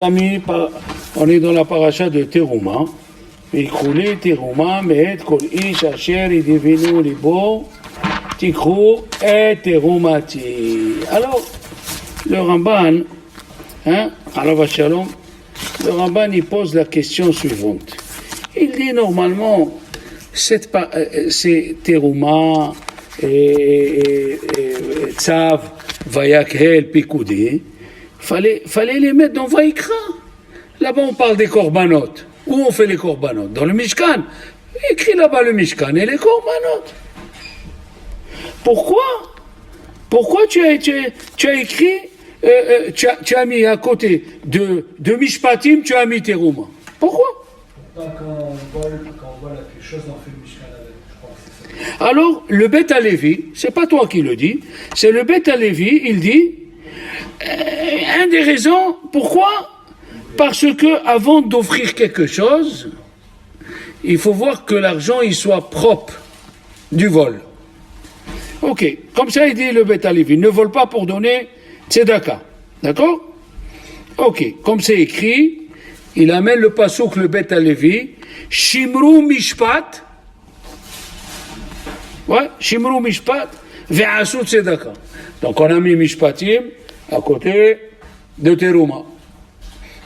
Amis, on est dans la paracha de Teruma. Écroulé Teruma, mais kol ish asher idivinu libo, tikru et terumati. Alors, le Ramban, Alav Shalom, le Ramban il pose la question suivante. Il dit normalement, c'est Teruma et Tzav, Vayakhel, Pikoudé. Fallait les mettre dans Vaïkra. Là-bas, on parle des korbanot. Où on fait les korbanot? Dans le Mishkan. Écrit là-bas le Mishkan et les korbanot. Pourquoi tu as écrit, tu as mis à côté de Mishpatim, tu as mis Teruma? Pourquoi? Quand on vole quelque chose, on fait le Mishkan avec. Je crois que c'est ça. Alors, le Bet Alevi, c'est pas toi qui le dis, c'est le Bet Alevi, il dit, une des raisons, pourquoi? Parce que avant d'offrir quelque chose, il faut voir que l'argent il soit propre du vol. Ok, comme ça il dit le Bet Alevi, ne vole pas pour donner tzedaka, d'accord? Ok, comme c'est écrit, il amène le pasouk le Bet Alevi, Shimru Mishpat, ouais, Shimru Mishpat, ve'asu tzedaka. Donc on a mis Mishpatim à côté de Teruma.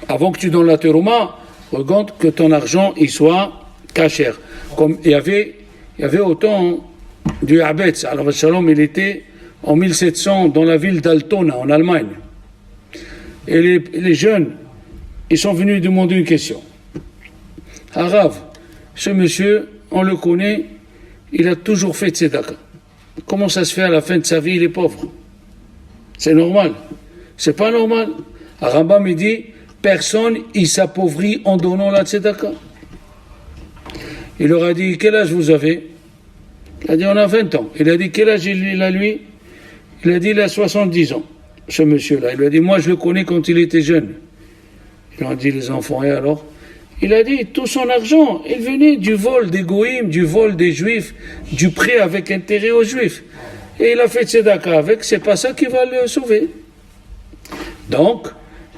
Avant que tu donnes la Teruma, regarde que ton argent il soit kasher. Comme il y avait autant du Abetz. Alors Shalom, il était en 1700 dans la ville d'Altona, en Allemagne. Et les jeunes, ils sont venus demander une question. Arav, ce monsieur, on le connaît, il a toujours fait tzedaka. Comment ça se fait à la fin de sa vie, il est pauvre? C'est normal. C'est pas normal. Rambam me dit, personne il s'appauvrit en donnant la tzedaka. Il leur a dit, quel âge vous avez? Il a dit, on a 20 ans. Il a dit, quel âge il a lui? Il a dit, il a 70 ans, ce monsieur-là. Il lui a dit, moi je le connais quand il était jeune. Ils ont dit, les enfants, et alors? Il a dit, tout son argent, il venait du vol des goïms, du vol des juifs, du prêt avec intérêt aux juifs. Et il a fait tzedaka avec, c'est pas ça qui va le sauver. Donc,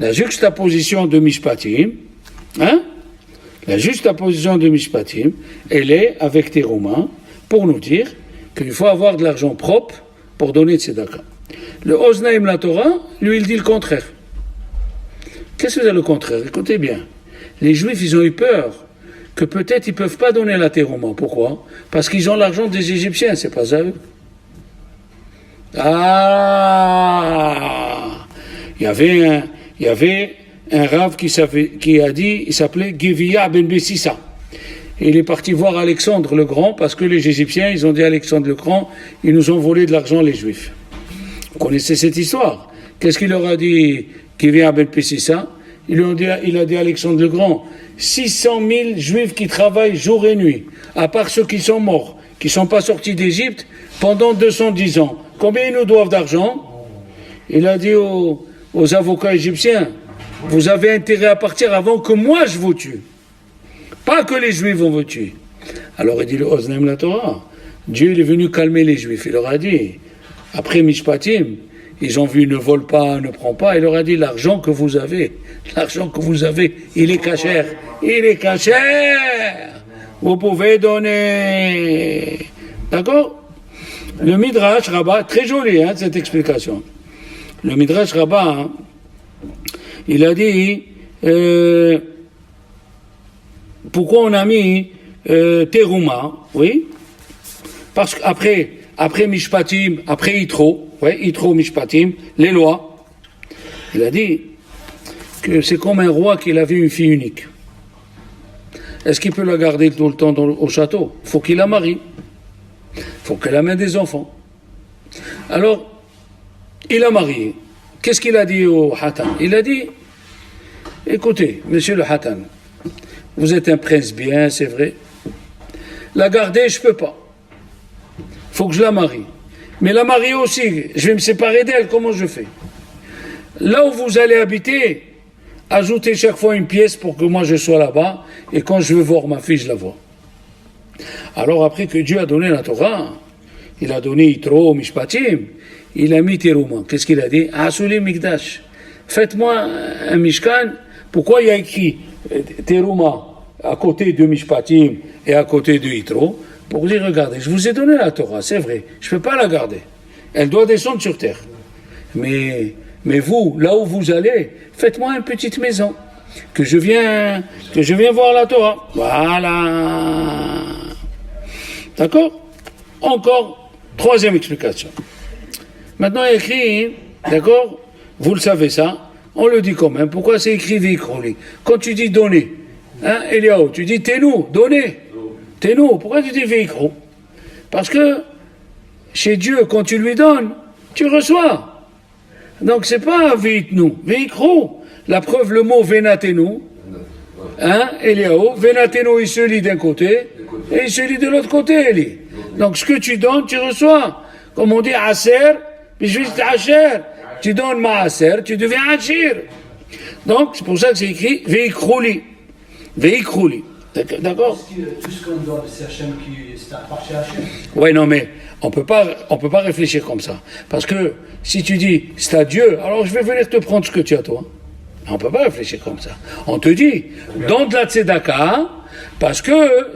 la juxtaposition de Mishpatim, la juxtaposition de Mishpatim, elle est avec Teruma pour nous dire qu'il faut avoir de l'argent propre pour donner tzedaka. Le Oznaim la Torah, lui, il dit le contraire. Qu'est-ce que c'est le contraire? Écoutez bien. Les Juifs, ils ont eu peur que peut-être ils ne peuvent pas donner la Teruma. Pourquoi? Parce qu'ils ont l'argent des Égyptiens, c'est pas ça eux. Ah! Il y avait un Rav qui a dit, il s'appelait Gevia ben Bessissa. Il est parti voir Alexandre le Grand parce que les Égyptiens, ils ont dit à Alexandre le Grand, ils nous ont volé de l'argent les Juifs. Vous connaissez cette histoire? Qu'est-ce qu'il leur a dit Gevia ben Bessissa? Il a dit à Alexandre le Grand, 600 000 Juifs qui travaillent jour et nuit, à part ceux qui sont morts, qui ne sont pas sortis d'Égypte pendant 210 ans. Combien ils nous doivent d'argent? Il a dit aux avocats égyptiens, vous avez intérêt à partir avant que moi je vous tue. Pas que les Juifs vont vous tuer. Alors il dit le Oznaim la Torah. Dieu il est venu calmer les Juifs. Il leur a dit, après Mishpatim, ils ont vu ne vole pas, ne prend pas. Il leur a dit l'argent que vous avez, il est cachère. Il est cachère. Vous pouvez donner. D'accord? Le Midrash Rabbah, très joli cette explication. Le Midrash Rabbah, il a dit pourquoi on a mis Teruma, oui? Parce qu'après Mishpatim, après Yitro, Mishpatim, les lois, il a dit que c'est comme un roi qui avait une fille unique. Est-ce qu'il peut la garder tout le temps au château? Il faut qu'il la marie. Il faut qu'elle amène des enfants. Alors, il a marié. Qu'est-ce qu'il a dit au Hatan? Il a dit, écoutez, monsieur le Hatan, vous êtes un prince bien, c'est vrai. La garder, je ne peux pas. Il faut que je la marie. Mais la marier aussi, je vais me séparer d'elle, comment je fais? Là où vous allez habiter, ajoutez chaque fois une pièce pour que moi je sois là-bas, et quand je veux voir ma fille, je la vois. Alors après que Dieu a donné la Torah, il a donné Yitro, Mishpatim, il a mis Teruma. Qu'est-ce qu'il a dit? Asuli Mikdash. Faites-moi un Mishkan Pourquoi il y a écrit Teruma à côté de Mishpatim et à côté de Yitro? Pour dire, regardez, je vous ai donné la Torah, c'est vrai, je ne peux pas la garder. Elle doit descendre sur terre. Mais vous, là où vous allez, faites-moi une petite maison, que je viens voir la Torah. Voilà. D'accord? Encore, troisième explication. Maintenant, il y a écrit, d'accord? Vous le savez ça, on le dit quand même. Pourquoi c'est écrit Vikroli? Quand tu dis donner, hein, Eliaou, tu dis Ténou, donner. Ténou, pourquoi tu dis Vikro? Parce que chez Dieu, quand tu lui donnes, tu reçois. Donc c'est pas Vitnou, Vikro. La preuve, le mot Venatenu, hein, Eliaou, Venatenu, il se lit d'un côté, et il se lit de l'autre côté, Eli. Donc ce que tu donnes, tu reçois. Comme on dit Aser, puis je dis Asher. Tu donnes Maaser, tu deviens Achir. Donc c'est pour ça que c'est écrit Veikrouli. Veikrouli. D'accord? Tout ce qu'on donne, c'est Hachem qui c'est appartient à Hachem. Oui, non, mais on peut pas réfléchir comme ça. Parce que si tu dis c'est à Dieu, alors je vais venir te prendre ce que tu as toi. On peut pas réfléchir comme ça. On te dit, donne de la tzedaka, parce que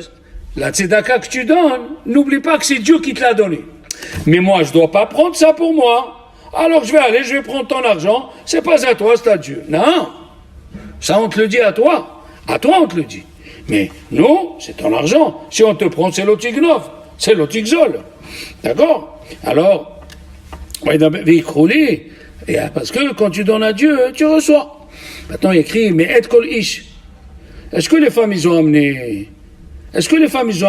la tzedaka que tu donnes, n'oublie pas que c'est Dieu qui te l'a donné. Mais moi, je dois pas prendre ça pour moi. Alors je vais prendre ton argent, c'est pas à toi, c'est à Dieu. Non, ça on te le dit à toi on te le dit. Mais nous, c'est ton argent. Si on te prend, c'est l'otignov, c'est l'otigzol. D'accord? Alors, parce que quand tu donnes à Dieu, tu reçois. Maintenant, il écrit, mais et kol ish. Est-ce que les femmes, ils ont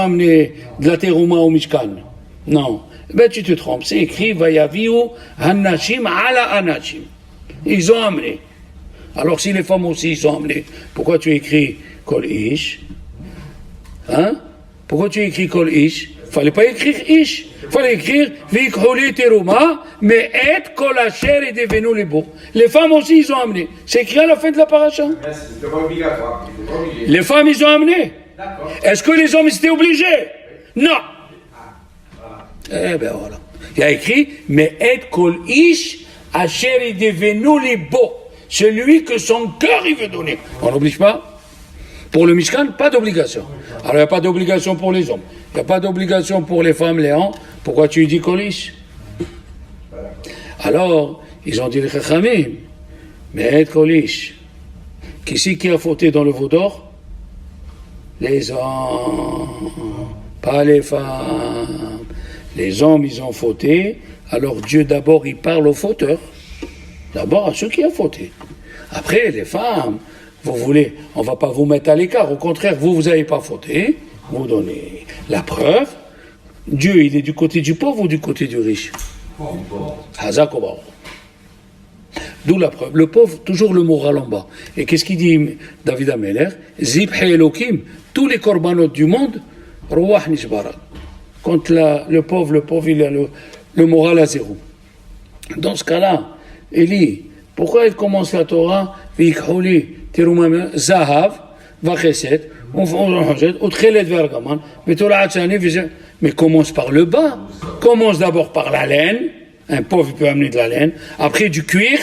amené de la terouma au Mishkan? Non. Ben, tu te trompes. C'est écrit, Vayaviu Hanashim ala Anashim. Ils ont amené. Alors, si les femmes aussi, ils ont amené, pourquoi tu écris Kol Ish? Hein? Pourquoi tu écris Kol Ish? Fallait pas écrire Ish. Fallait écrire Vikholi Teruma, mais et Kol Asher est devenu les beaux. Les femmes aussi, ils ont amené. C'est écrit à la fin de la paracha. C'est pas obligatoire. Les femmes, ils ont amené. D'accord. Est-ce que les hommes étaient obligés? Non. Eh ben voilà. Il y a écrit, mais et kol ish asher est devenu les beaux. Celui que son cœur il veut donner. On n'oblige pas. Pour le Mishkan, pas d'obligation. Alors il n'y a pas d'obligation pour les hommes. Il n'y a pas d'obligation pour les femmes, Léon. Pourquoi tu dis kol ish? Alors, ils ont dit les chachamim, mais et kol ish. Qui a fauté dans le veau d'or? Les hommes, pas les femmes. Les hommes, ils ont fauté, alors Dieu d'abord, il parle aux fauteurs. D'abord à ceux qui ont fauté. Après, les femmes, vous voulez, on ne va pas vous mettre à l'écart. Au contraire, vous n'avez pas fauté, vous donnez. La preuve, Dieu, il est du côté du pauvre ou du côté du riche? Hazak Obar. D'où la preuve. Le pauvre, toujours le moral en bas. Et qu'est-ce qu'il dit David Ameler? Zib Elokim, tous les corbanotes du monde, Rouah Nishbarat. Quand le pauvre, il a le moral à zéro. Dans ce cas-là, Eli, pourquoi il commence la Torah? Vikholi, Terumam, Zahav, Vacheset, Utchelet Vergaman, mais commence par le bas. Commence d'abord par la laine. Un pauvre, il peut amener de la laine. Après, du cuir.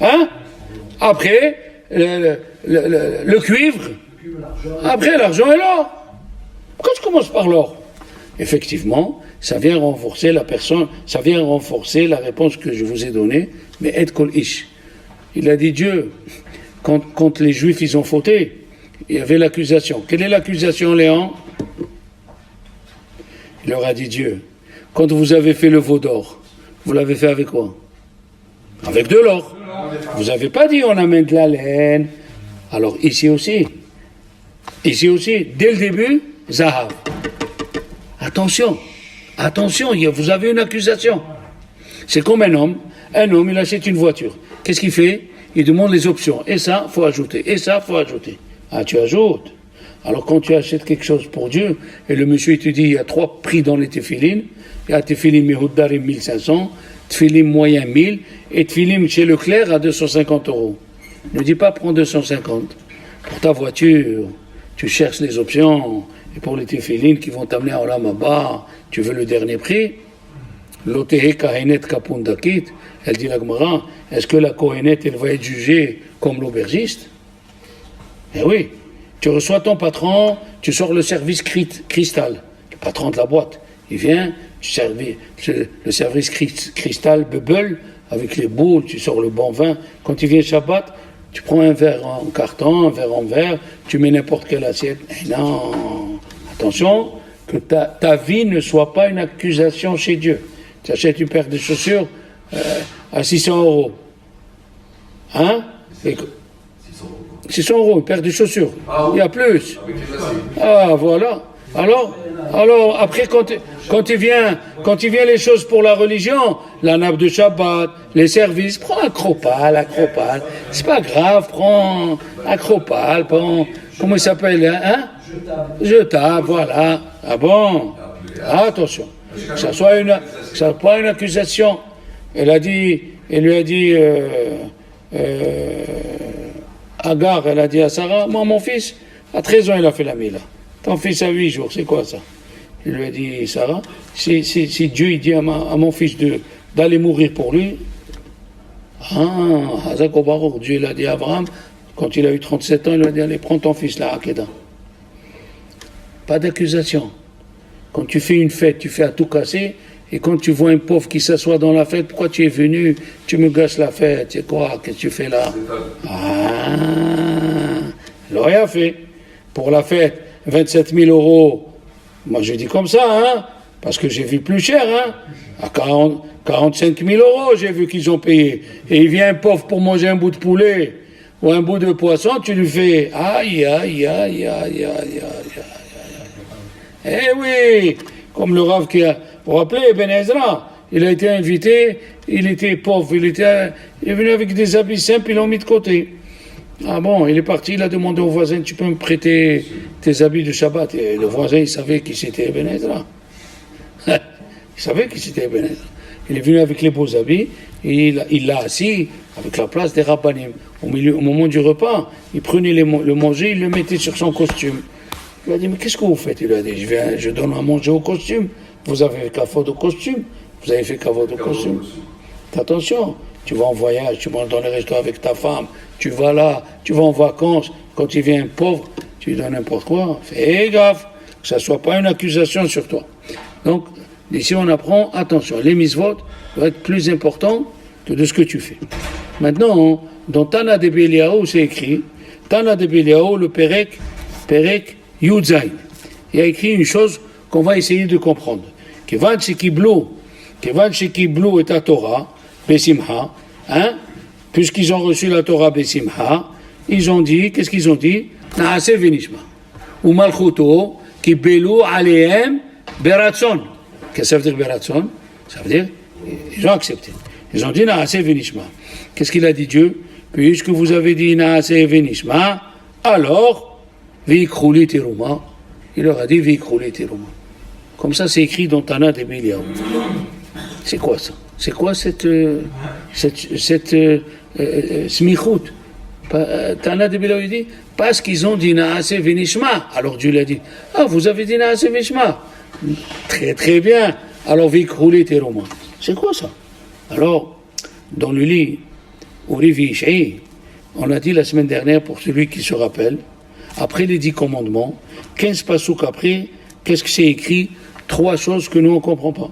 Hein? Après, le cuivre. Après, l'argent et l'or. Pourquoi tu commences par l'or? Effectivement, ça vient renforcer la personne, ça vient renforcer la réponse que je vous ai donnée, mais et kol ish. Il a dit Dieu, quand les Juifs ils ont fauté, il y avait l'accusation. Quelle est l'accusation, Léon? Il leur a dit Dieu, quand vous avez fait le veau d'or, vous l'avez fait avec quoi? Avec de l'or. Vous n'avez pas dit on amène de la laine. Alors ici aussi, dès le début, Zahav. Attention, vous avez une accusation. C'est comme un homme, il achète une voiture. Qu'est-ce qu'il fait? Il demande les options. Et ça, faut ajouter. Et ça, faut ajouter. Ah, tu ajoutes. Alors quand tu achètes quelque chose pour Dieu, et le monsieur il te dit, il y a 3 prix dans les téphilines, il y a téphilin Mehuddarim 1500, téphilin moyen 1000, et téphilin chez Leclerc à 250 €. Ne dis pas prends 250. Pour ta voiture, tu cherches les options, et pour les téphilines qui vont t'amener à Olam Haba, tu veux le dernier prix? Lotehe kahenet kapundakit, elle dit la Gemara, est-ce que la kohenet, elle va être jugée comme l'aubergiste? Eh oui, tu reçois ton patron, tu sors le service cristal, le patron de la boîte, il vient, le service cristal bubble, avec les boules, tu sors le bon vin, quand il vient Shabbat, tu prends un verre en carton, un verre en verre, tu mets n'importe quelle assiette. Eh non, attention, que ta vie ne soit pas une accusation chez Dieu. Tu achètes une paire de chaussures à 600 €. Hein? 600 €, une paire de chaussures. Il y a plus. Ah, voilà. Alors après, quand il vient les choses pour la religion, la nappe de Shabbat, les services, prends Acropal. C'est pas grave, prends Acropal, prends, comment il s'appelle, hein? Jetable, voilà. Ah bon? Attention. Que ça soit pas une accusation. Elle lui a dit, Agar, elle a dit à Sarah, moi, mon fils, à 13 ans, il a fait la mila. Ton fils à 8 jours, c'est quoi ça? Il lui a dit, Sarah, si Dieu il dit à mon fils d'aller mourir pour lui, Hazak Obarouk, Dieu il a dit à Abraham, quand il a eu 37 ans, il lui a dit, allez, prends ton fils là, Akeda. Pas d'accusation. Quand tu fais une fête, tu fais à tout casser, et quand tu vois un pauvre qui s'assoit dans la fête, pourquoi tu es venu? Tu me gâches la fête, c'est quoi? Qu'est-ce que tu fais là? Il aurait rien fait. Pour la fête, 27 000 €. Moi, je dis comme ça, hein, parce que j'ai vu plus cher, hein. À 45 000 €, j'ai vu qu'ils ont payé. Et il vient un pauvre pour manger un bout de poulet ou un bout de poisson, tu lui fais aïe. Eh oui, comme le Rav qui a, vous vous rappelez, Ben Ezra, il a été invité, il était pauvre, il est venu avec des habits simples, ils l'ont mis de côté. Ah bon, il est parti, il a demandé au voisin, tu peux me prêter tes habits de Shabbat? Et le voisin, il savait qui c'était Ben Ezra. Il savait qui c'était Ben Ezra. Il est venu avec les beaux habits, et il l'a assis avec la place des rabbanim. Au moment du repas, il prenait le manger, il le mettait sur son costume. Il lui a dit, mais qu'est-ce que vous faites? Il lui a dit, je donne à manger au costume. Vous avez fait kavod au costume. Vous avez fait kavod au costume. Attention, tu vas en voyage, tu manges dans les restaurants avec ta femme, tu vas là, tu vas en vacances. Quand il vient un pauvre, tu lui donnes n'importe quoi. Fais gaffe, que ça ne soit pas une accusation sur toi. Donc, ici on apprend, attention, les mitzvot doivent être plus importants que de ce que tu fais. Maintenant, dans Tana de Beliaou, c'est écrit, Tana de Beliaou, le Perek Yudzaïn. Il a écrit une chose qu'on va essayer de comprendre. Kevan shekiblu et la Torah, Besimha, hein, puisqu'ils ont reçu la Torah Besimha, ils ont dit, qu'est-ce qu'ils ont dit? Naase venishma. Ou malchuto, ki belu alehem beratson. Qu'est-ce que ça veut dire beratson? Ça veut dire, ils ont accepté. Ils ont dit Naase venishma. Qu'est-ce qu'il a dit Dieu? Puisque vous avez dit Naase venishma, alors, Vikrouli teruma. Il leur a dit Vikrouli teruma. Comme ça, c'est écrit dans Tana de Beliaou. C'est quoi ça? C'est quoi cette smichout? Tana de Beliaou dit, parce qu'ils ont dit Naase venishma. Alors Dieu l'a dit, vous avez dit Naase venishma. Très très bien. Alors Vikrouli teruma. C'est quoi ça? Alors, dans le lit, Uri Vishai, on a dit la semaine dernière, pour celui qui se rappelle, après les 10 commandements, 15 pasouks après, qu'est-ce que c'est écrit? 3 choses que nous on ne comprend pas.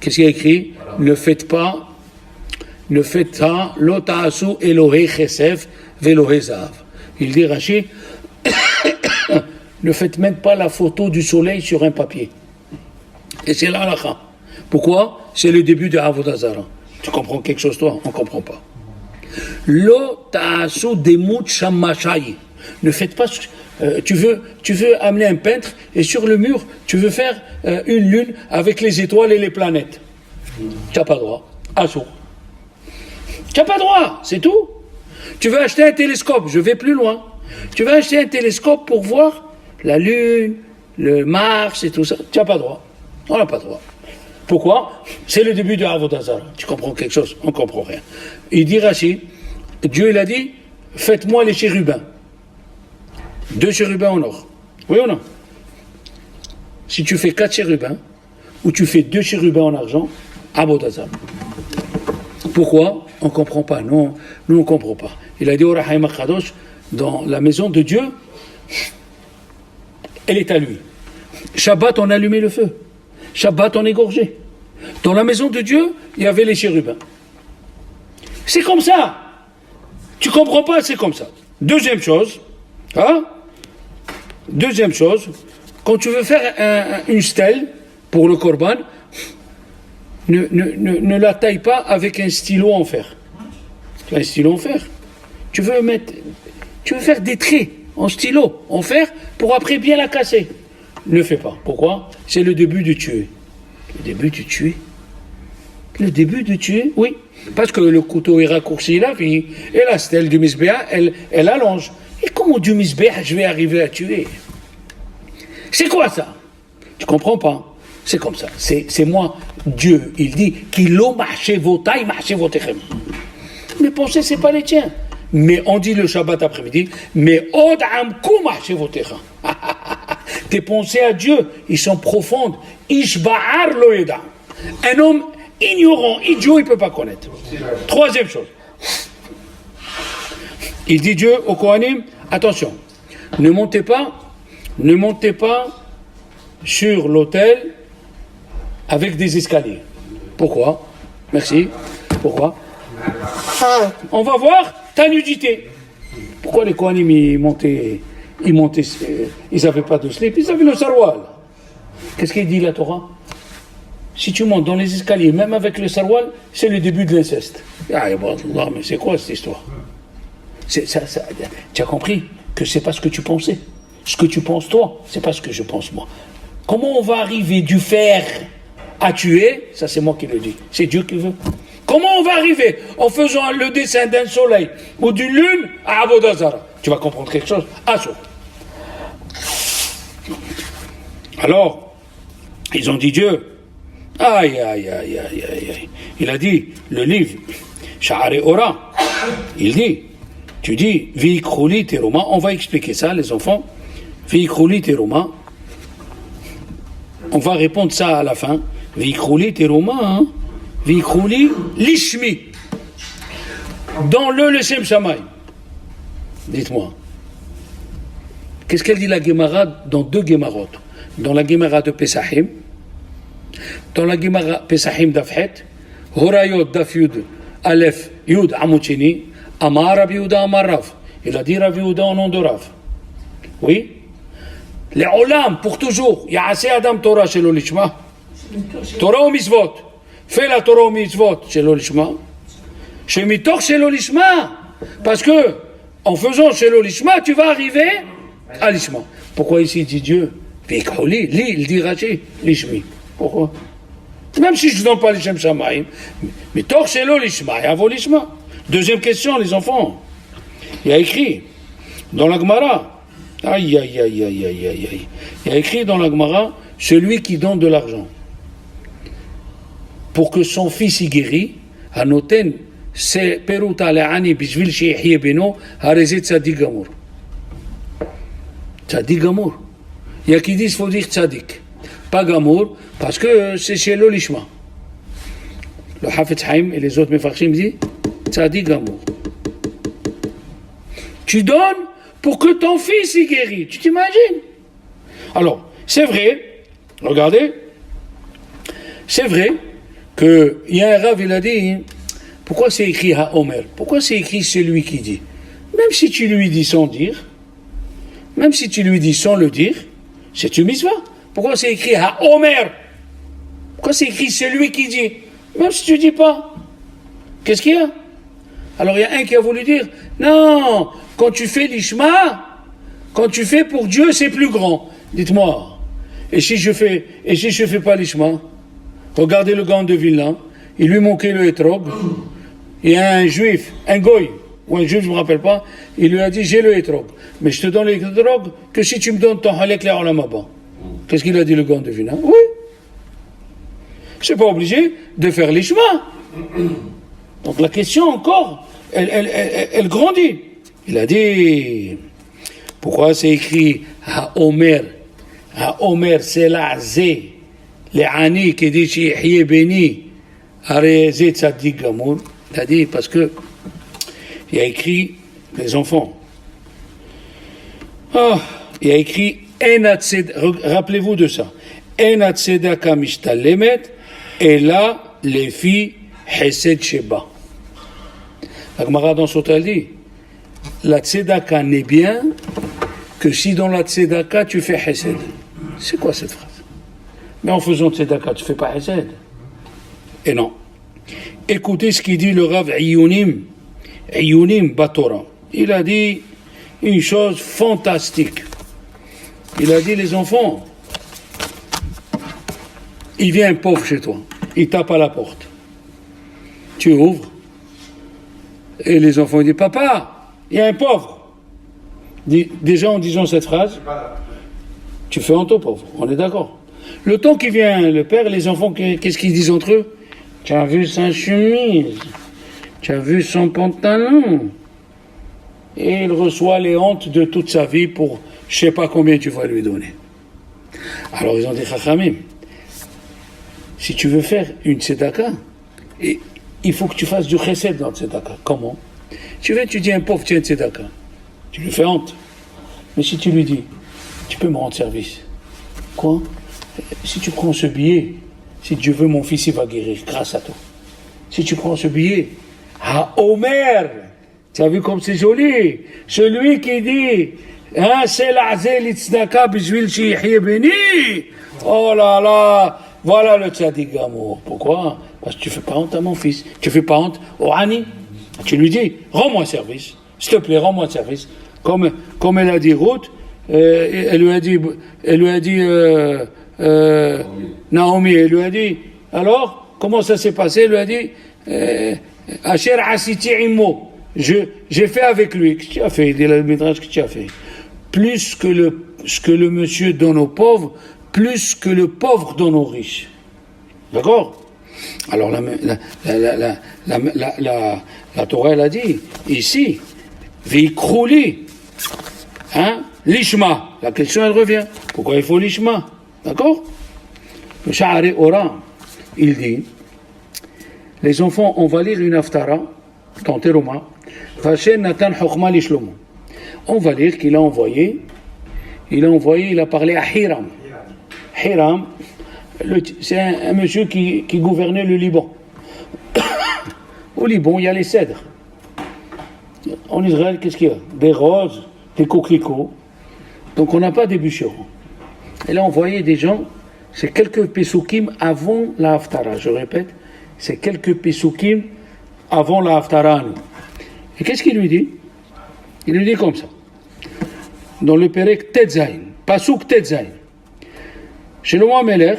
Qu'est-ce qu'il y a écrit? Ne faites pas, lo ta'asu Elohei chesef ve'Elohei zahav. Il dit Rashi, ne faites même pas la photo du soleil sur un papier. Et c'est là l'halakha. Pourquoi? C'est le début de Avodah Zarah. Tu comprends quelque chose toi? On ne comprend pas. Lo ta'asu demut shamashai. Ne faites pas. Tu veux amener un peintre et sur le mur, tu veux faire une lune avec les étoiles et les planètes. Tu n'as pas droit. Assour. Tu n'as pas droit, c'est tout. Tu veux acheter un télescope, je vais plus loin. Tu veux acheter un télescope pour voir la lune, le Mars et tout ça. Tu n'as pas droit. On n'a pas droit. Pourquoi? C'est le début de Avodah Zarah. Tu comprends quelque chose? On ne comprend rien. Il dit Rashi, Dieu il a dit, faites-moi les chérubins. 2 chérubins en or. Oui ou non? Si tu fais 4 chérubins, où tu fais 2 chérubins en argent, Abodazar. Pourquoi? On ne comprend pas. Non, nous on ne comprend pas. Il a dit au Rahim Akadosh, dans la maison de Dieu, elle est à lui. Shabbat, on allumait le feu. Shabbat, on égorgeait. Dans la maison de Dieu, il y avait les chérubins. C'est comme ça. Tu comprends pas, c'est comme ça. Deuxième chose, quand tu veux faire une stèle pour le korban, ne la taille pas avec un stylo en fer. Un stylo en fer. Tu veux faire des traits en stylo, en fer, pour après bien la casser. Ne fais pas. Pourquoi? C'est le début de tuer. Le début de tuer, oui. Parce que le couteau est raccourci là, et la stèle du misbéa, elle allonge. Et comment du misbéa je vais arriver à tuer? C'est quoi ça? Tu comprends pas? C'est comme ça. C'est moi, Dieu. Il dit Kilo marché votaï, marché votechem. Mes pensées, c'est pas les tiens. Mais on dit le Shabbat après-midi, mais od amkou marché votechem. Tes pensées à Dieu, ils sont profondes. Ishba'ar loeda. Un homme ignorant, idiot, il ne peut pas connaître. Troisième chose. Il dit Dieu au Kohanim, attention, ne montez pas sur l'autel avec des escaliers. Pourquoi? Merci. Pourquoi? On va voir ta nudité. Pourquoi les Kohanim ils montaient, ils n'avaient pas de slip, ils avaient le sarwal. Qu'est-ce qu'il dit la Torah? Si tu montes dans les escaliers, même avec le sarwal, c'est le début de l'inceste. Ah, mais c'est quoi cette histoire? Tu as compris que c'est pas ce que tu pensais. Ce que tu penses toi, c'est pas ce que je pense moi. Comment on va arriver du fer à tuer? Ça c'est moi qui le dis. C'est Dieu qui veut. Comment on va arriver en faisant le dessin d'un soleil ou d'une lune à Abodazara? Tu vas comprendre quelque chose? Alors, ils ont dit Dieu. Aïe. Il a dit, le livre, Sha'ari Ora, il dit, tu dis, Vi'ikrouli teruma, on va expliquer ça, les enfants. Vi'ikrouli teruma, on va répondre ça à la fin. Vi'ikrouli teruma, Vi'ikrouli lishmi. Dans le Shem Shamaï. Dites-moi. Qu'est-ce qu'elle dit la Gemara dans 2 Gemarot? Dans la Gemara de Pesachim, dans la Gemara Pesachim Dafhet, Horayot Daf Yud Aleph Yud Amoutchini, Amar Rabbi Yehuda Amar Rav. Il a dit Rabbi Yehuda au nom de Rav. Oui. Les Olam, pour toujours. Ya'aseh Adam Torah chez l'Olishma. Torah ou Mitzvot. Fais la Torah ou Mitzvot chez l'Olishma. Chez Mitoch chez l'Olishma. Parce que, en faisant chez l'Olishma, tu vas arriver à l'Ishma. Pourquoi ici dit Dieu? Il dit Rachi, l'Ishmi. Pourquoi? Même si je ne donne pas les Shem Shamaim, mais Torah chez l'Olishma et avant l'Ishma. Deuxième question, les enfants. Il y a écrit dans la Gemara, il y a écrit dans la Gemara, celui qui donne de l'argent pour que son fils y guérit, Hanoten, c'est Peruta le'ani bishvil she'yehye beno, harezet tzadik gamour. Tzadik gamour. Il y a qui disent qu'il faut dire tzadik. Pas gamour, parce que c'est chez l'Olishma. Le Hafetz Haïm et les autres Mefarshim disent tzadik gamour. Tu donnes pour que ton fils y guérit. Tu t'imagines? Alors, c'est vrai, regardez, c'est vrai qu'il y a un Rav, il a dit, pourquoi c'est écrit Ha-Omer? Pourquoi c'est écrit celui qui dit? Même si tu lui dis sans dire, même si tu lui dis sans le dire, c'est une mitzvah. Pourquoi c'est écrit Ha-Omer? Pourquoi c'est écrit celui qui dit? Même si tu ne dis pas. Qu'est-ce qu'il y a? Alors il y a un qui a voulu dire, non, quand tu fais l'Ishma, quand tu fais pour Dieu, c'est plus grand. Dites-moi, et si je fais pas l'Ishma? Regardez le Gaon de Vilna, il lui manquait le hétrog. Il y a un juif, un goy, ou un juif, je ne me rappelle pas, il lui a dit, j'ai le hétrog, mais je te donne le hétrog que si tu me donnes ton halek la olamaba. Qu'est-ce qu'il a dit le Gaon de Vilna? Oui. Je ne suis pas obligé de faire l'Ishma. Donc la question encore, elle grandit. Il a dit, pourquoi c'est écrit Ha-Omer? Ha-Omer, c'est la zé Ani qui dit Yihye béni, Arezé Tzadik Gamour, il a dit parce que il y a écrit les enfants. Il y a écrit rappelez-vous de ça. En tzedaka mishtalemet, et là, les filles, Hesed Sheba. La Gemara dans Sota dit, la tzedaka n'est bien que si dans la tzedaka tu fais Hesed. C'est quoi cette phrase? Mais en faisant tzedaka, tu fais pas Hesed. Et non. Écoutez ce qu'il dit le Rav Iyunim Batora. Il a dit une chose fantastique. Il a dit, les enfants, il vient un pauvre chez toi, il tape à la porte. Tu ouvres, et les enfants disent, papa, il y a un pauvre. Déjà en disant cette phrase, tu fais honte au pauvre, on est d'accord. Le temps qu'il vient le père, les enfants, qu'est-ce qu'ils disent entre eux? Tu as vu sa chemise, tu as vu son pantalon. Et il reçoit les hontes de toute sa vie pour je sais pas combien tu vas lui donner. Alors ils ont dit, Chachamim, si tu veux faire une tzedaka, il faut que tu fasses du chesed dans la tzedaka. Comment? Tu dis à un pauvre, tiens, tzedaka. Tu lui fais honte. Mais si tu lui dis, tu peux me rendre service. Quoi? Si tu prends ce billet, si Dieu veut, mon fils, il va guérir grâce à toi. Si tu prends ce billet, Omer, tu as vu comme c'est joli? Celui qui dit, c'est l'azé l'itznaka b'jvil Yihye béni. Oh là là, voilà le tzadik gamour. Pourquoi? Parce que tu fais pas honte à mon fils. Tu fais pas honte au Ani. Tu lui dis, rends-moi service. S'il te plaît, rends-moi service. Comme elle a dit Ruth, elle lui a dit Naomi, elle lui a dit, alors, comment ça s'est passé? Elle lui a dit, Asher asiti immo. J'ai fait avec lui. Qu'est-ce que tu as fait? Il dit le Midrash que tu as fait. Plus que ce que le monsieur donne aux pauvres, plus que le pauvre donne aux riches. D'accord? Alors la Torah, elle a dit, ici, Vikrouli, l'ishma. La question, elle revient. Pourquoi il faut l'ishma? D'accord? Le Sha'ari Ora, il dit, les enfants, on va lire une haftara, dans Teruma, Vashem Natan Chokhma Lishlomo. On va lire qu'il a envoyé, il a parlé à Hiram. Hiram, c'est un monsieur qui gouvernait le Liban. Au Liban, il y a les cèdres. En Israël, qu'est-ce qu'il y a? Des roses, des coquelicots. Donc on n'a pas des bûcherons. Et là, on voyait des gens, c'est quelques pesukim avant la haftara, je répète, c'est quelques pesukim avant la haftara. Et qu'est-ce qu'il lui dit? Il lui dit comme ça. Dans le Perek Tetzain, Pasuk Tetzain. Chez le Mohameler,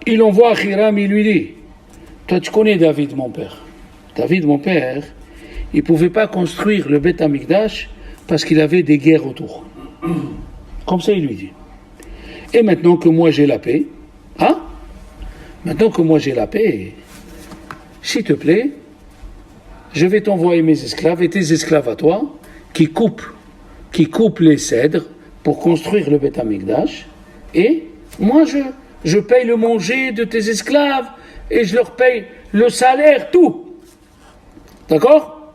il envoie à Hiram, il lui dit, toi tu connais David, mon père. David, mon père, il ne pouvait pas construire le Beth Amikdash parce qu'il avait des guerres autour. Comme ça, il lui dit. Et maintenant que moi j'ai la paix, maintenant que moi j'ai la paix, s'il te plaît, je vais t'envoyer mes esclaves et tes esclaves à toi qui coupent les cèdres pour construire le Beth Amikdash, et moi je paye le manger de tes esclaves et je leur paye le salaire, tout. D'accord?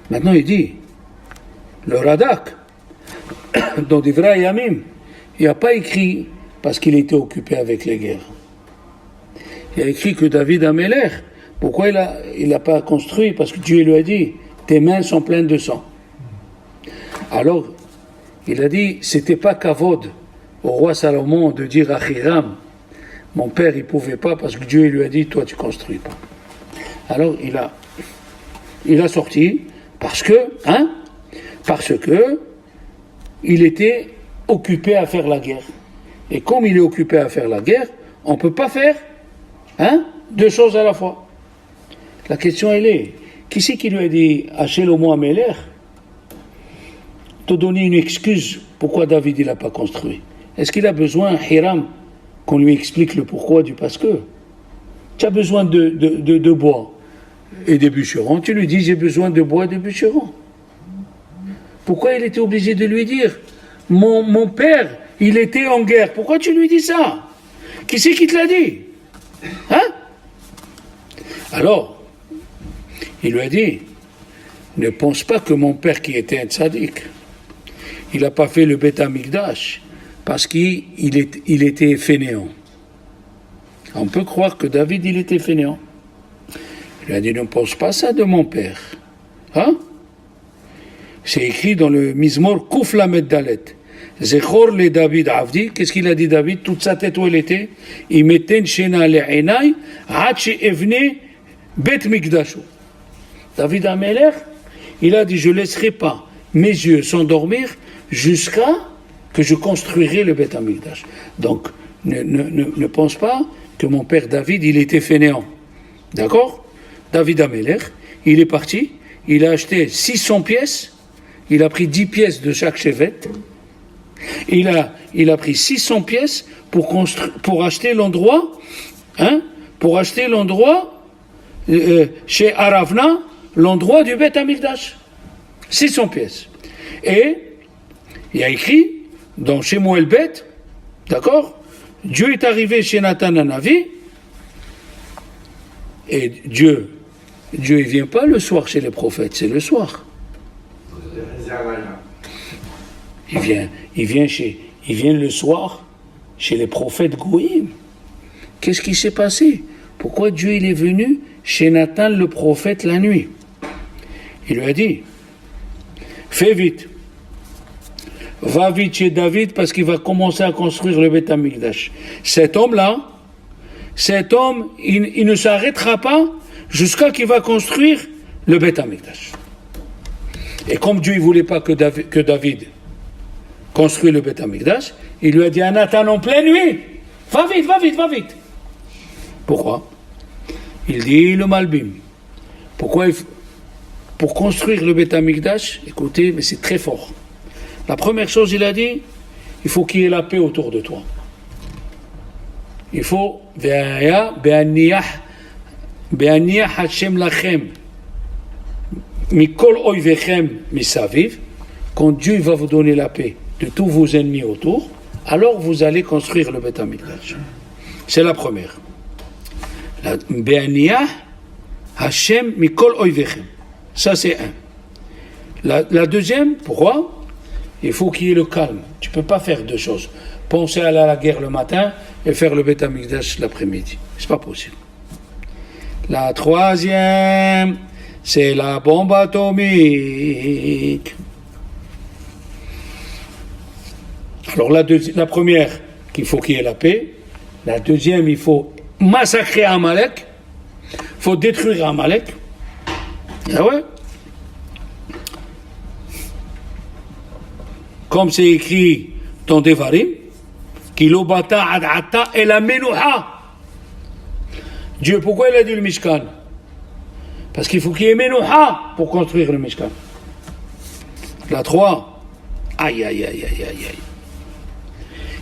Maintenant il dit, le Radak, dans Divrei Yamim, il n'y a pas écrit parce qu'il était occupé avec les guerres. Il y a écrit que David Améler, pourquoi il n'a pas construit? Parce que Dieu lui a dit, tes mains sont pleines de sang. Alors, il a dit, c'était pas kavod au roi Salomon de dire à Hiram, mon père il pouvait pas parce que Dieu lui a dit, toi tu construis pas. Alors il a sorti parce que il était occupé à faire la guerre. Et comme il est occupé à faire la guerre, on ne peut pas faire deux choses à la fois. La question elle est, qui c'est qui lui a dit à Shlomo Améler te donner une excuse pourquoi David il n'a pas construit? Est-ce qu'il a besoin, Hiram, qu'on lui explique le pourquoi du parce que? Tu as besoin de bois et des bûcherons, tu lui dis j'ai besoin de bois et de bûcherons. Pourquoi il était obligé de lui dire mon père, il était en guerre. Pourquoi tu lui dis ça? Qui c'est qui te l'a dit? Hein? Alors, il lui a dit, ne pense pas que mon père qui était un tzaddik, il n'a pas fait le Beth Amikdash parce qu'il était fainéant. On peut croire que David, il était fainéant. Il lui a dit, ne pense pas ça de mon père. Hein? C'est écrit dans le Mizmor Kouf Lamed Dalet. Zechor le David Avdi. Qu'est-ce qu'il a dit David? Toute sa tête où elle était? Il mettait shena le'enai ad she'evne bet mikdashu. David Amelech, il a dit, je ne laisserai pas mes yeux s'endormir jusqu'à que je construirai le Bet Amikdash. Donc, ne pense pas que mon père David, il était fainéant. D'accord? David Amelech, il est parti, il a acheté 600 pièces, il a pris 10 pièces de chaque chevet, il a pris 600 pièces pour acheter l'endroit, chez Aravna, l'endroit du Bet Amikdash. 600 pièces. Et il y a écrit dans Shemuel Bet, d'accord? Dieu est arrivé chez Nathan Hanavi, et Dieu il vient pas le soir chez les prophètes, c'est le soir. Il vient le soir chez les prophètes Goïm. Qu'est-ce qui s'est passé? Pourquoi Dieu il est venu chez Nathan le prophète la nuit? Il lui a dit, fais vite, va vite chez David parce qu'il va commencer à construire le Beth Amikdash. Cet homme, il ne s'arrêtera pas jusqu'à qu'il va construire le Beth Amikdash. Et comme Dieu ne voulait pas que David construise le Beth Amikdash, il lui a dit à Nathan en pleine nuit, va vite. Pourquoi? Il dit le Malbim. Pourquoi pour construire le Beth Amikdash, écoutez, mais c'est très fort. La première chose, il a dit, il faut qu'il y ait la paix autour de toi. Il faut be'aniyah Hashem lachem mikol oivechem misaviv. Quand Dieu va vous donner la paix de tous vos ennemis autour, alors vous allez construire le Beth Amikdash. C'est la première. Be'aniyah Hashem mikol oivechem. Ça, c'est un. La deuxième, pourquoi? Il faut qu'il y ait le calme. Tu ne peux pas faire deux choses. Penser à la guerre le matin et faire le Beth Amikdash l'après-midi. Ce n'est pas possible. La troisième, c'est la bombe atomique. Alors la première, qu'il faut qu'il y ait la paix. La deuxième, il faut massacrer Amalek. Il faut détruire Amalek. Ah ouais? Comme c'est écrit dans Devarim, Kilo bata ad'ata et la menouha. Dieu, pourquoi il a dit le Mishkan? Parce qu'il faut qu'il y ait menouha pour construire le Mishkan. La 3, aïe.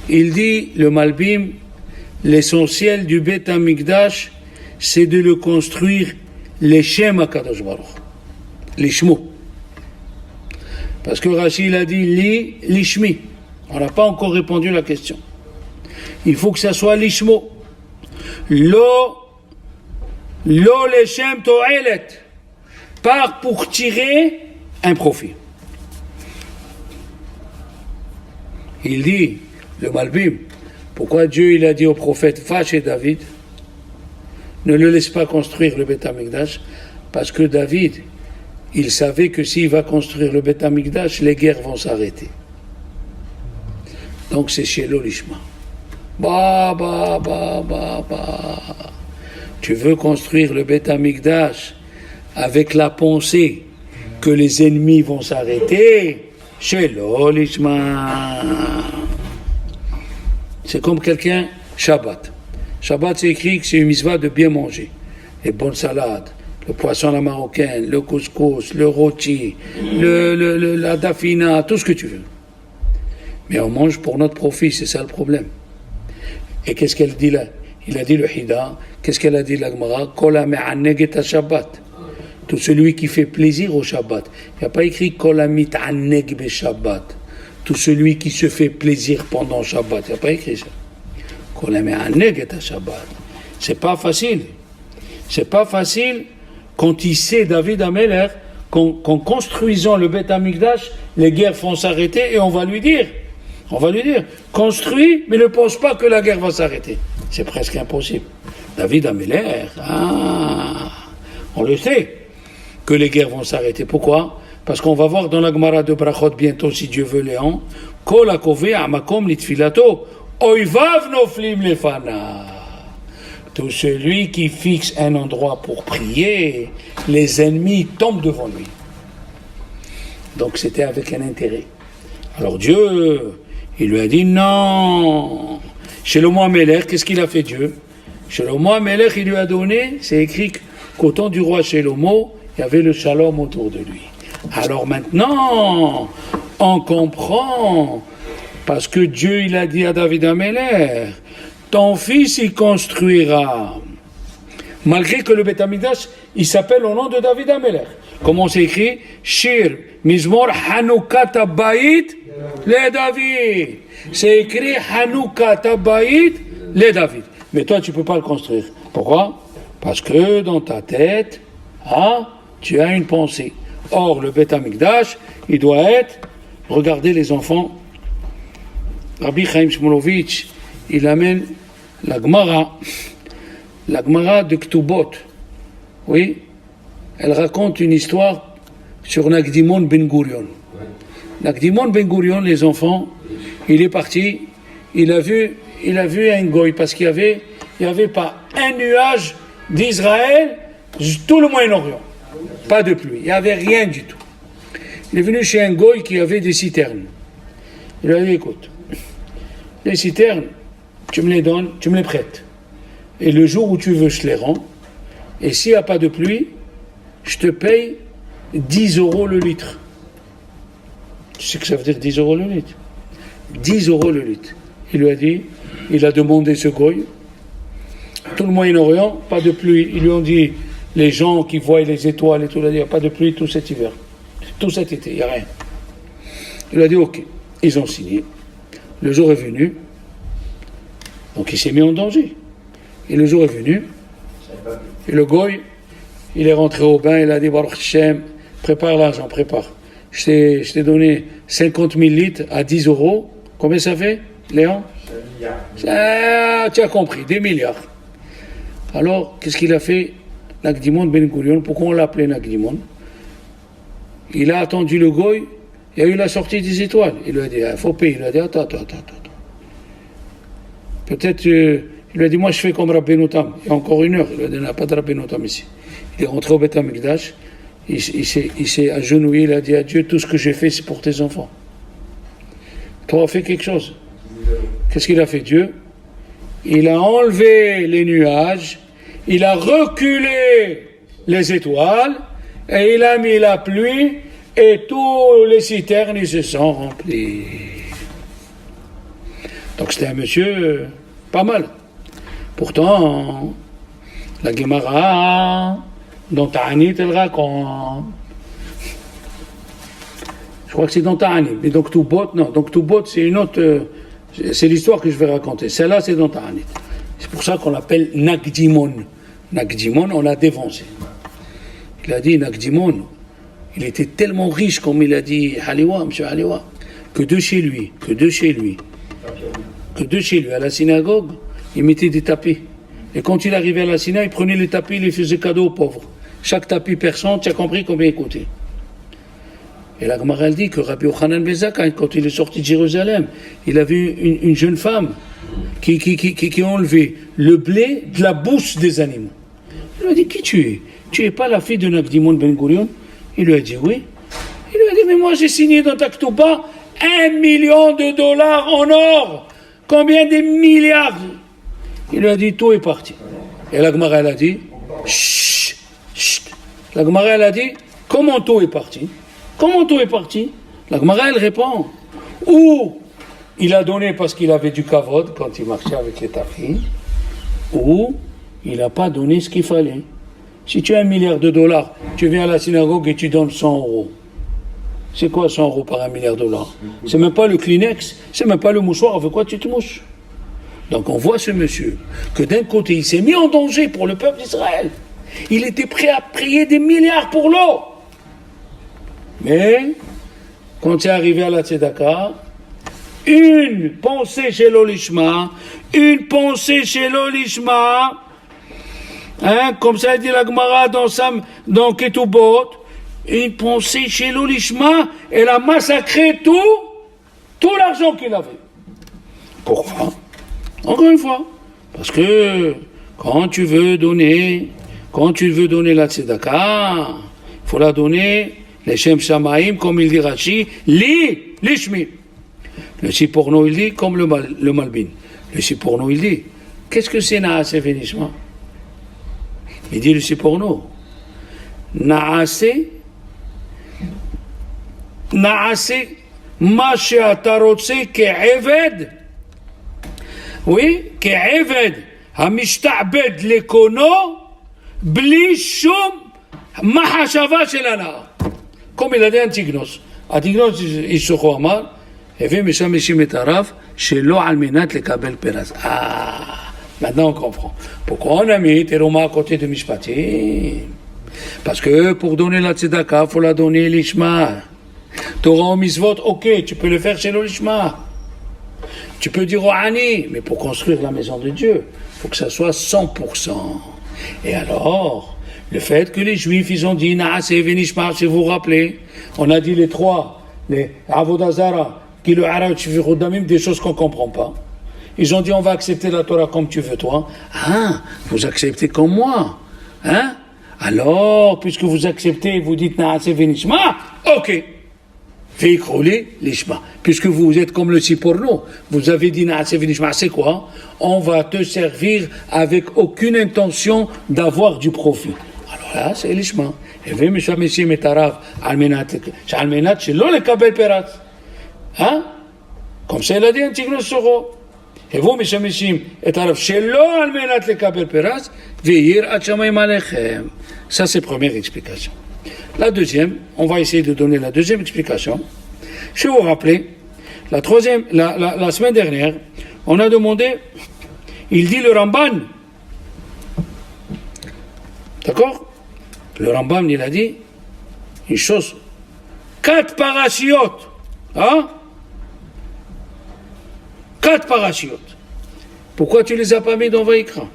Il dit, le Malbim, l'essentiel du Beth Amikdash, c'est de le construire les Shem HaKadosh Baruch, les Shmo. Parce que Rachid a dit l'Ishmi. On n'a pas encore répondu à la question. Il faut que ça soit l'Ishmo. Lo Leshem To'elet. Pas pour tirer un profit. Il dit, le Malbim, pourquoi Dieu il a dit au prophète, va chez David, ne le laisse pas construire le Beth Amikdash, parce que David, il savait que s'il va construire le Beth Amikdash, les guerres vont s'arrêter. Donc c'est chez l'Olishma. Tu veux construire le Beth Amikdash avec la pensée que les ennemis vont s'arrêter, chez l'Olishma. C'est comme quelqu'un, Shabbat. Shabbat, c'est écrit que c'est une mitzvah de bien manger. Les bonnes salades, le poisson à la marocaine, le couscous, le rôti, la dafina, tout ce que tu veux. Mais on mange pour notre profit, c'est ça le problème. Et qu'est-ce qu'elle dit là? Il a dit le Hida, qu'est-ce qu'elle a dit la Gemara? Kola me'anneget Shabbat. Tout celui qui fait plaisir au Shabbat. Il n'y a pas écrit Kola mit'anneg be Shabbat. tout celui qui se fait plaisir pendant Shabbat. Il n'y a pas écrit ça. Qu'on aime un neget à Shabbat. C'est pas facile. C'est pas facile quand il sait, David Ameler, qu'en construisant le Beth Amikdash, les guerres vont s'arrêter et on va lui dire, construis, mais ne pense pas que la guerre va s'arrêter. C'est presque impossible. David Ameler, on le sait, que les guerres vont s'arrêter. Pourquoi? Parce qu'on va voir dans la Gemara de Brachot bientôt, si Dieu veut, Léon, Kol hakove amakom litfilato, oivav noflim lefana. Tout celui qui fixe un endroit pour prier, les ennemis tombent devant lui. Donc c'était avec un intérêt. Alors Dieu, il lui a dit non. Shlomo HaMelech, qu'est-ce qu'il a fait Dieu? Shlomo HaMelech, il lui a donné, c'est écrit qu'au temps du roi Shlomo, il y avait le shalom autour de lui. Alors maintenant, on comprend, parce que Dieu, il a dit à David HaMelech, ton fils, il construira. Malgré que le Beth Amikdash, il s'appelle au nom de David HaMelech. Comment c'est écrit? Shir, Mizmor, Hanoukat Habayit, le David. C'est écrit Hanoukat Habayit, le David. Mais toi, tu ne peux pas le construire. Pourquoi? Parce que dans ta tête, tu as une pensée. Or, le Beth Amikdash, il doit être, regardez les enfants, Rabbi Chaim Shmulevitch, il amène la Gemara de Ktubot. Oui, elle raconte une histoire sur Nakdimon Ben Gurion. Nakdimon Ben Gurion, les enfants, il est parti, il a vu un goy, parce qu'il y avait pas un nuage d'Israël, tout le Moyen-Orient. Pas de pluie, il n'y avait rien du tout. Il est venu chez un goy qui avait des citernes. Il a dit, écoute, les citernes, tu me les donnes, tu me les prêtes. Et le jour où tu veux, je les rends. Et s'il n'y a pas de pluie, je te paye 10 € le litre. Tu sais que ça veut dire 10 € le litre? 10 € le litre. Il lui a dit, il a demandé ce goy. Tout le Moyen-Orient, pas de pluie. Ils lui ont dit, les gens qui voient les étoiles et tout, il a dit, il n'y a pas de pluie tout cet hiver. Tout cet été, il n'y a rien. Il a dit, ok. Ils ont signé. Le jour est venu. Donc il s'est mis en danger. Et le jour est venu. Et le goy, il est rentré au bain, il a dit, Baruch Hashem, prépare l'argent, prépare. Je t'ai donné 50 000 litres à 10 €. Combien ça fait, Léon? Tu as compris, des milliards. Alors, qu'est-ce qu'il a fait, Nakdimon Ben Gurion? Pourquoi on l'appelait Nakdimon? Il a attendu le goy, il y a eu la sortie des étoiles. Il lui a dit, il faut payer. Il lui a dit, attends. Peut-être, il lui a dit, moi je fais comme Rabbeinu Tam. Il y a encore une heure. Il lui a dit, il n'y a pas de Rabbeinu Tam ici. Il est rentré au Beth Amikdash, il s'est agenouillé, il a dit à Dieu, tout ce que j'ai fait, c'est pour tes enfants. Toi, as fait quelque chose. Qu'est-ce qu'il a fait Dieu? Il a enlevé les nuages, il a reculé les étoiles, et il a mis la pluie, et tous les citernes, ils se sont remplis. Donc c'était un monsieur pas mal. Pourtant, la Gemara, dans Ta'anit, elle raconte. Je crois que c'est dans Ta'anit. Mais donc Ktubot, non. Donc Ktubot, c'est une autre. C'est l'histoire que je vais raconter. Celle-là, c'est dans Ta'anit. C'est pour ça qu'on l'appelle Nakdimon. Nakdimon, on l'a dévancé. Il a dit Nakdimon, il était tellement riche, comme il a dit Haliwa, monsieur Haliwa, que de chez lui, à la synagogue, il mettait des tapis. Et quand il arrivait à la synagogue, il prenait les tapis, il les faisait cadeau aux pauvres. Chaque tapis perçant, tu as compris combien il coûtait. Et la Gemara elle dit que Rabbi Yochanan ben Zakkai, quand il est sorti de Jérusalem, il a vu une jeune femme qui a enlevé le blé de la bouche des animaux. Il lui a dit, qui tu es? Tu n'es pas la fille de Nakdimon Ben Gurion? Il lui a dit oui. Il lui a dit, mais moi j'ai signé dans ta Ketouba $1 million en or. Combien de milliards? Il lui a dit, tout est parti. Et la Gemara elle a dit, chut. La Gemara elle a dit, comment tout est parti? Comment tout est parti? La Gemara elle répond, ou il a donné parce qu'il avait du kavod quand il marchait avec les tapis, ou il n'a pas donné ce qu'il fallait. Si tu as $1 milliard, tu viens à la synagogue et tu donnes 100 €. C'est quoi 100 euros par $1 milliard? C'est même pas le Kleenex, c'est même pas le mouchoir avec quoi tu te mouches. Donc on voit ce monsieur, que d'un côté il s'est mis en danger pour le peuple d'Israël. Il était prêt à payer des milliards pour l'eau. Mais, quand c'est arrivé à la Tzedaka, une pensée chez l'Olishma, comme ça dit la Gemara dans Ketubot, une pensée chez l'Olishma, elle a massacré tout l'argent qu'il avait. Pourquoi? Encore une fois, parce que quand tu veux donner la tzedaka, il faut la donner les Shem Shamaim, comme il dit Rashi, l'ishmi. Le Siporno, il dit, comme le Malbin. Le Siporno, il dit, qu'est-ce que c'est Naase Venishma? Il dit le Siporno, Naase, ma she'ata rotze ke'eved, oui, ke'eved, המשתעבד לקונו, בלי שום מחשבה של הנאה. comme il a dit Antignos. Antignos, אישוכו אמר, הביא משמשים את הרב, שלא על מנת לקבל פרס. Maintenant on comprend. Pourquoi on a mis Teruma à côté de Mishpatim? Parce que pour donner la tzedaka, il faut la donner l'ishma. Torah ou misvot, ok, tu peux le faire chez l'ishma. Tu peux dire au Ani, mais pour construire la maison de Dieu, il faut que ça soit 100%. Et alors, le fait que les Juifs, ils ont dit Naase Venishma, si vous vous rappelez, on a dit les trois, les Avodazara, qui le Hara, des choses qu'on ne comprend pas. Ils ont dit on va accepter la Torah comme tu veux toi. Vous acceptez comme moi. Alors, puisque vous acceptez, vous dites Naase Venishma, ok. Veikrouli l'ishma. Puisque vous êtes comme le Siporno, vous avez dit Naase Venishma, c'est quoi? On va te servir avec aucune intention d'avoir du profit. Alors là, c'est l'ishma. Et ve mishameshim et arav almenat shelo lekabel perat. Comme ça il a dit Antignos Soro. Et vous mishameshim et arav shelo almenat lekabel perat veir at shamayim alechem. Ça c'est première explication. La deuxième, on va essayer de donner la deuxième explication. Je vais vous rappeler, la semaine dernière, on a demandé, il dit le Ramban, d'accord? Le Ramban, il a dit une chose, 4 parachiotes, 4 parachiotes. Pourquoi tu les as pas mis dans Vaïkra?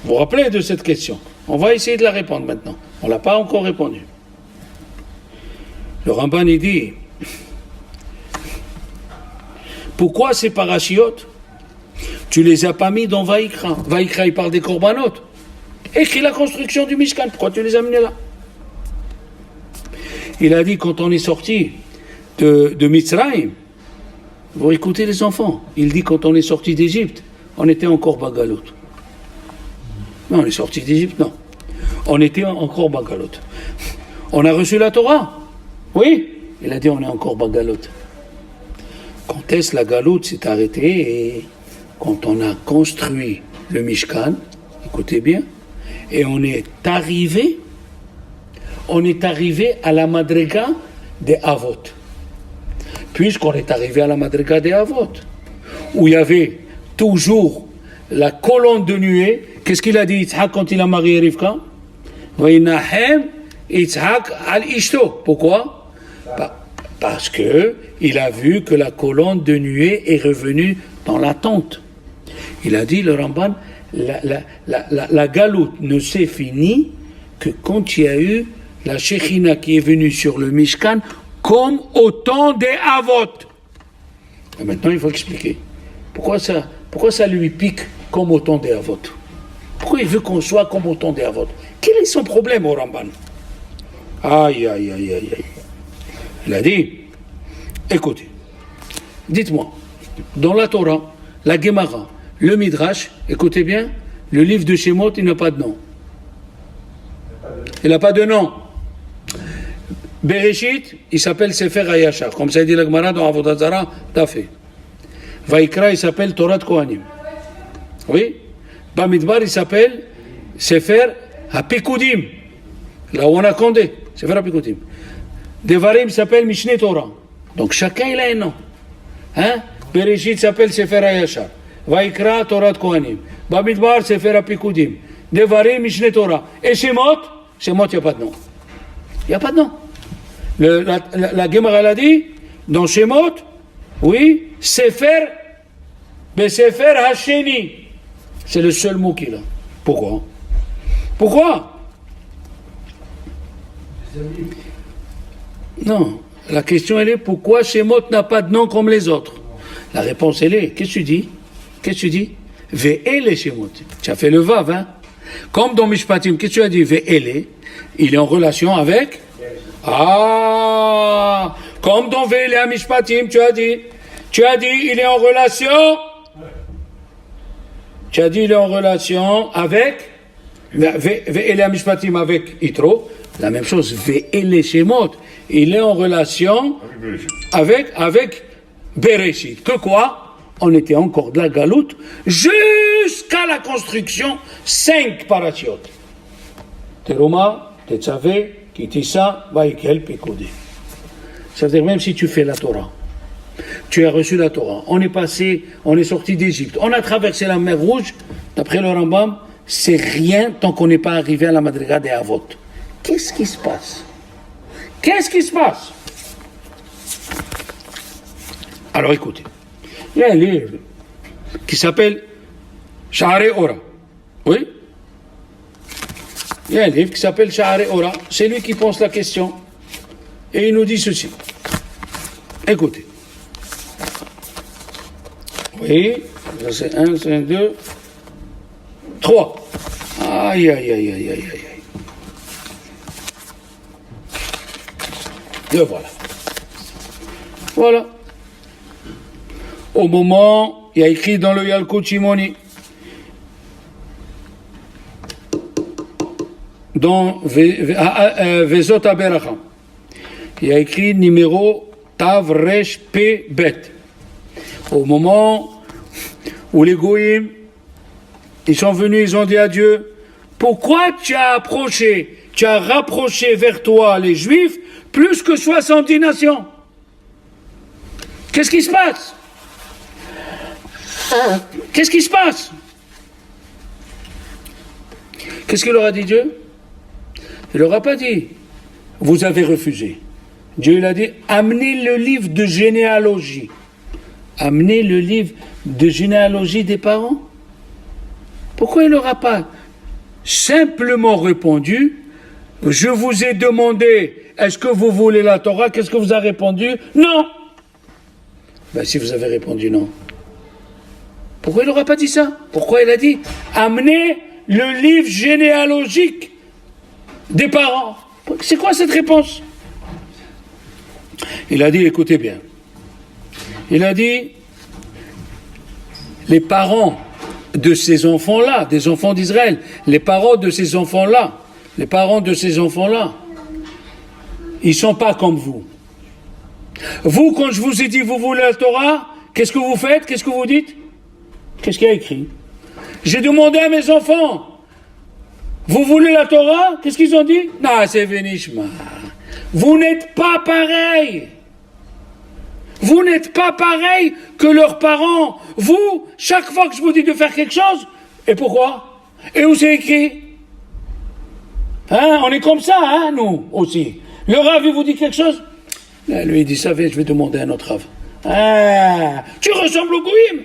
Vous vous rappelez de cette question? On va essayer de la répondre maintenant. On ne l'a pas encore répondu. Le Ramban, il dit, pourquoi ces parachiotes, tu les as pas mis dans Vaïkra? Vaïkra, il parle des corbanotes. Écris la construction du Mishkan. Pourquoi tu les as amenés là? Il a dit, quand on est sorti de Mitzrayim, vous écoutez les enfants, il dit, quand on est sorti d'Égypte, on était encore Bagalout. Non, on est sorti d'Égypte, non. On était encore Bagalot. On a reçu la Torah. Oui. Il a dit on est encore Bagalot. Quand est-ce la galoute s'est arrêtée? Et quand on a construit le Mishkan, écoutez bien, et on est arrivé à la Madriga des Avot. Puisqu'on est arrivé à la Madriga des Avot, où il y avait toujours la colonne de nuée. Qu'est-ce qu'il a dit Yitzhak quand il a marié Rivka? Vaïnahem Yitzhak al Ishto. Pourquoi? Parce que il a vu que la colonne de nuée est revenue dans la tente. Il a dit, le Ramban, la galoute ne s'est finie que quand il y a eu la Shechina qui est venue sur le Mishkan comme au temps des Avot. Et maintenant, il faut expliquer. Pourquoi ça lui pique comme au temps des Avot? Pourquoi il veut qu'on soit comme au temps des Avot? Quel est son problème au Ramban? Aïe. Il a dit, écoutez, dites-moi, dans la Torah, la Gemara, le Midrash, écoutez bien, le livre de Shemot, il n'a pas de nom. Il n'a pas de nom. Bereshit, il s'appelle Sefer HaYashar, comme ça dit la Gemara dans Avodat Zarah, Tafé. Vaikra, il s'appelle Torah de Kohanim. Oui? Bamidbar, il s'appelle Sefer HaPikudim, là où on a condé, Sefer HaPikudim. Devarim s'appelle Mishneh Torah. Donc chacun il a un nom. Hein? Bereshit s'appelle Sefer HaYashar. Vaikra, Torah de Kohanim. Bamidbar, Sefer HaPikudim. Devarim, Mishneh Torah. Et Shemot, il n'y a pas de nom. Il n'y a pas de nom. La Gemara l'a dit, dans Shemot, oui, Sefer, Sefer Hasheni. C'est le seul mot qu'il a. Pourquoi? Pourquoi? Non. La question, elle est, pourquoi Shemot n'a pas de nom comme les autres? La réponse, elle est, qu'est-ce que tu dis? Qu'est-ce que tu dis? Ve'ele Shemot. Tu as fait le vav, hein? Comme dans Mishpatim, qu'est-ce que tu as dit? Ve'ele, il est en relation avec? Ah! Comme dans Ve'ele Mishpatim, tu as dit, il est en relation? Tu as dit, il est en relation avec? Ve'ele Mishpatim avec Yitro. La même chose, Ve'ele Shemot. Il est en relation avec Bereshit. Que quoi? On était encore de la galoute jusqu'à la construction 5 parachiotes. Teruma, Tetzave, Kitissa, Vaikel, Pikudi. Ça veut dire même si tu fais la Torah, tu as reçu la Torah, on est sorti d'Égypte, on a traversé la mer Rouge, d'après le Rambam, c'est rien tant qu'on n'est pas arrivé à la Madriga des Avot. Qu'est-ce qui se passe? Qu'est-ce qui se passe? Alors écoutez, il y a un livre qui s'appelle Sha'arei Ora. Oui? Il y a un livre qui s'appelle Sha'arei Ora. C'est lui qui pose la question. Et il nous dit ceci. Écoutez. Oui, c'est 1, c'est 2, 3. Aïe, aïe, aïe, aïe, aïe, aïe. Et voilà. Voilà. Au moment, il y a écrit dans le Yalkut Shimoni, dans Vezot Aberacha, il y a écrit numéro Tav Resh Pe Bet. Au moment où les Goïm, ils sont venus, ils ont dit à Dieu, pourquoi tu as rapproché vers toi les Juifs plus que 70 nations? Qu'est-ce qui se passe? Qu'est-ce qui se passe? Qu'est-ce qu'il leur a dit Dieu? Il leur a pas dit, vous avez refusé. Dieu il a dit, amenez le livre de généalogie. Amenez le livre de généalogie des parents. Pourquoi il leur a pas simplement répondu, je vous ai demandé, est-ce que vous voulez la Torah? Qu'est-ce que vous avez répondu? Non. Ben, si vous avez répondu non. Pourquoi il n'aura pas dit ça? Pourquoi il a dit, amenez le livre généalogique des parents? C'est quoi cette réponse? Il a dit, écoutez bien. Il a dit, les parents de ces enfants-là, des enfants d'Israël, les parents de ces enfants-là, ils ne sont pas comme vous. Vous, quand je vous ai dit, vous voulez la Torah, qu'est-ce que vous faites? Qu'est-ce que vous dites? Qu'est-ce qu'il y a écrit? J'ai demandé à mes enfants, vous voulez la Torah? Qu'est-ce qu'ils ont dit? Non, c'est Vénishma. Vous n'êtes pas pareil. Vous n'êtes pas pareil que leurs parents. Vous, chaque fois que je vous dis de faire quelque chose, et pourquoi? Et où c'est écrit? Hein, on est comme ça, hein, nous aussi. Le Rav, il vous dit quelque chose? Lui, il dit, savez, je vais demander à un autre Rav. Ah, tu ressembles au Goïm.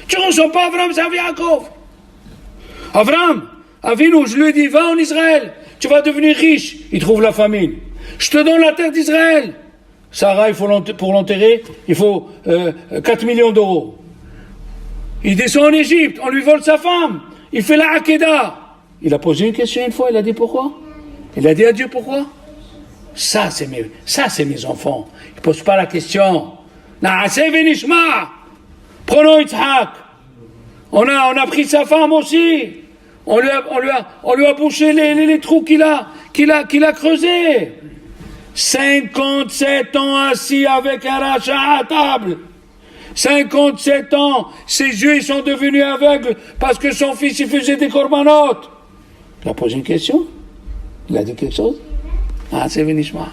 Tu ne ressembles pas à Avram, Zav, Yaakov. Avram, Avinu, je lui dis, va en Israël. Tu vas devenir riche. Il trouve la famine. Je te donne la terre d'Israël. Sarah, pour l'enterrer, il faut 4 millions d'euros. Il descend en Égypte, on lui vole sa femme. Il fait la Hakeda. Il a posé une question une fois, il a dit pourquoi? Il a dit à Dieu pourquoi? Ça, c'est mes enfants. Il ne pose pas la question. Na'aseh v'nishma. Prenons Yitzhak. On a pris sa femme aussi. On lui a bouché les trous qu'il a creusés. 57 ans assis avec un rachat à table. 57 ans, ses yeux ils sont devenus aveugles parce que son fils il faisait des corbanotes. Il a posé une question. Il a dit quelque chose. Ah, c'est Vénishma.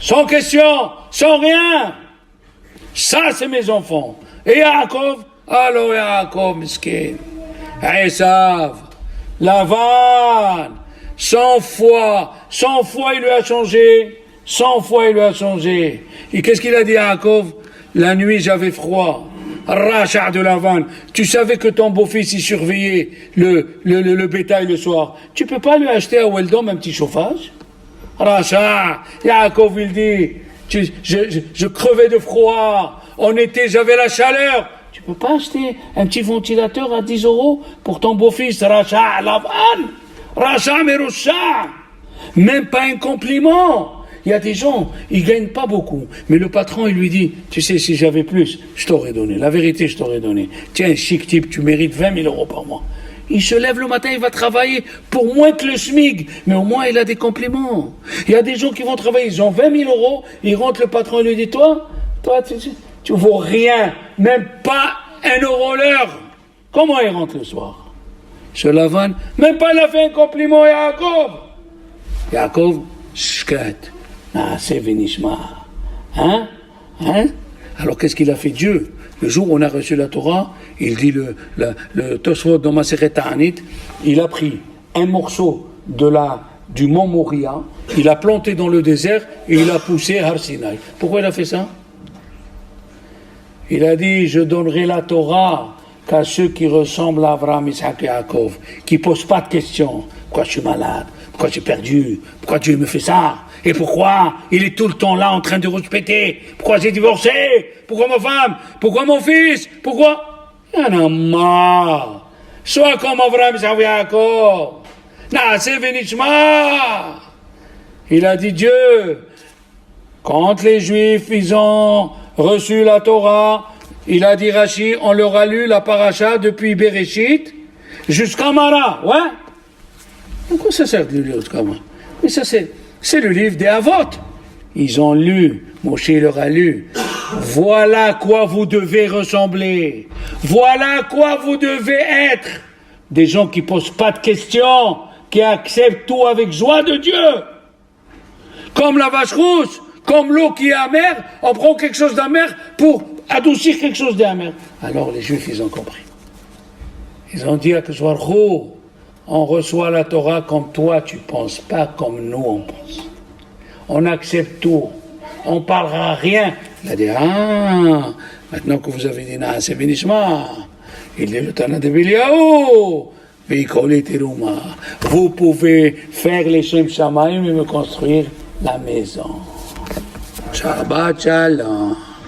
sans question, sans rien. Ça, c'est mes enfants. Et Yaakov, alors Yaakov, miskin. Esav, Lavan, 100 fois il lui a changé, 100 fois il lui a changé. Et qu'est-ce qu'il a dit à Yaakov? La nuit, j'avais froid. Rachat de Lavan, tu savais que ton beau-fils, il surveillait le bétail le soir. Tu peux pas lui acheter à Weldom un petit chauffage? Rachat, Yaakov, il dit, je crevais de froid. En été, j'avais la chaleur. Tu peux pas acheter un petit ventilateur à 10 € pour ton beau-fils? Rachat, Lavan, Rachat, Merusha. Même pas un compliment. Il y a des gens, ils gagnent pas beaucoup. Mais le patron, il lui dit, tu sais, si j'avais plus, je t'aurais donné. La vérité, je t'aurais donné. Tiens, chic type, tu mérites 20 000 € par mois. Il se lève le matin, il va travailler pour moins que le SMIC. Mais au moins, il a des compliments. Il y a des gens qui vont travailler, ils ont 20 000 €, ils rentrent, le patron, il lui dit, toi, tu vaux rien. Même pas 1 € l'heure. Comment il rentre le soir? Ce Lavan, même pas il a fait un compliment à Yaakov. Yaakov, shkat. Ah, c'est Vénishma. Hein? Alors qu'est-ce qu'il a fait Dieu? Le jour où on a reçu la Torah, il dit le Tosfot dans Masechet Ta'anit, il a pris un morceau du mont Moria, il a planté dans le désert et il a poussé Har Sinai. Pourquoi il a fait ça? Il a dit, je donnerai la Torah qu'à ceux qui ressemblent à Abraham, Isaac et Yaakov, qui ne posent pas de questions. Pourquoi je suis malade? Pourquoi j'ai perdu? Pourquoi Dieu me fait ça? Et pourquoi il est tout le temps là en train de respecter? Pourquoi j'ai divorcé? Pourquoi ma femme? Pourquoi mon fils? Pourquoi? Il y en a marre. Sois comme Abraham, Isaac et Yaakov. Naaseh v'nishma. Il a dit Dieu, quand les Juifs, ils ont reçu la Torah, il a dit Rashi, on leur a lu la paracha depuis Bereshit jusqu'à Mara, ouais? Pourquoi ça sert de lire jusqu'à Mara? Mais ça c'est le livre des Avot. Ils ont lu, Moshe leur a lu. Voilà à quoi vous devez ressembler. Voilà à quoi vous devez être. Des gens qui posent pas de questions, qui acceptent tout avec joie de Dieu. Comme la vache rousse, comme l'eau qui est amère, on prend quelque chose d'amer pour adoucir quelque chose d'amer. Alors les Juifs, ils ont compris. Ils ont dit à Keshwarcho, on reçoit la Torah comme toi tu penses, pas comme nous on pense. On accepte tout. On parlera rien. Il a dit, maintenant que vous avez dit Naaseh v'nishma, il dit le Tana de Biliaou, Veikoli Teruma, vous pouvez faire les Shem Shamayim et me construire la maison. Shabbat Shalom.